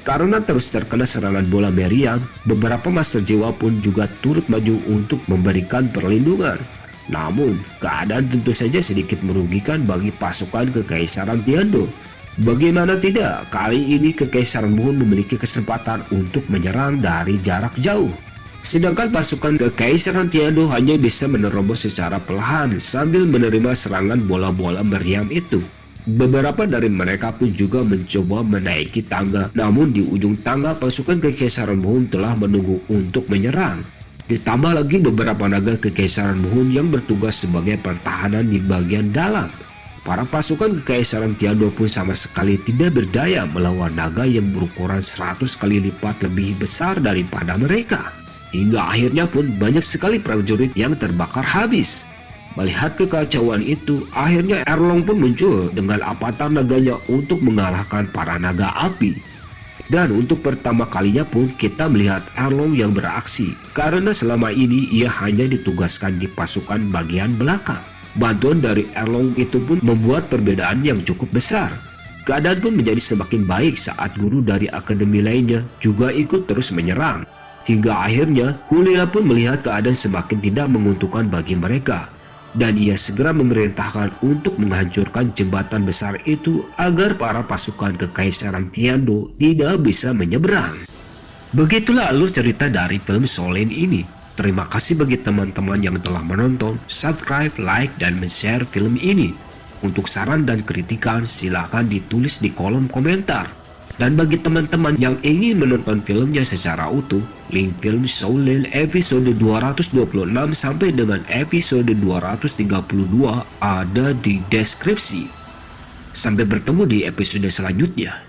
Karena terus terkena serangan bola meriam, beberapa master jiwa pun juga turut maju untuk memberikan perlindungan. Namun, keadaan tentu saja sedikit merugikan bagi pasukan kekaisaran Tiano. Bagaimana tidak, kali ini kekaisaran Muhun memiliki kesempatan untuk menyerang dari jarak jauh. Sedangkan pasukan kekaisaran Tiano hanya bisa menerobos secara perlahan sambil menerima serangan bola-bola meriam itu. Beberapa dari mereka pun juga mencoba menaiki tangga, namun di ujung tangga pasukan kekaisaran Muhun telah menunggu untuk menyerang. Ditambah lagi beberapa naga kekaisaran Muhun yang bertugas sebagai pertahanan di bagian dalam. Para pasukan kekaisaran Tiano pun sama sekali tidak berdaya melawan naga yang berukuran 100 kali lipat lebih besar daripada mereka. Hingga akhirnya pun banyak sekali prajurit yang terbakar habis. Melihat kekacauan itu, akhirnya Erlong pun muncul dengan avatar naganya untuk mengalahkan para naga api. Dan untuk pertama kalinya pun kita melihat Erlong yang beraksi, karena selama ini ia hanya ditugaskan di pasukan bagian belakang. Bantuan dari Erlong itu pun membuat perbedaan yang cukup besar. Keadaan pun menjadi semakin baik saat guru dari akademi lainnya juga ikut terus menyerang. Hingga akhirnya Hulela pun melihat keadaan semakin tidak menguntungkan bagi mereka. Dan ia segera memerintahkan untuk menghancurkan jembatan besar itu agar para pasukan kekaisaran Tiano tidak bisa menyeberang. Begitulah alur cerita dari film Soul Lane ini. Terima kasih bagi teman-teman yang telah menonton, subscribe, like, dan share film ini. Untuk saran dan kritikan silahkan ditulis di kolom komentar. Dan bagi teman-teman yang ingin menonton filmnya secara utuh, link film Soul Lane episode 226 sampai dengan episode 232 ada di deskripsi. Sampai bertemu di episode selanjutnya.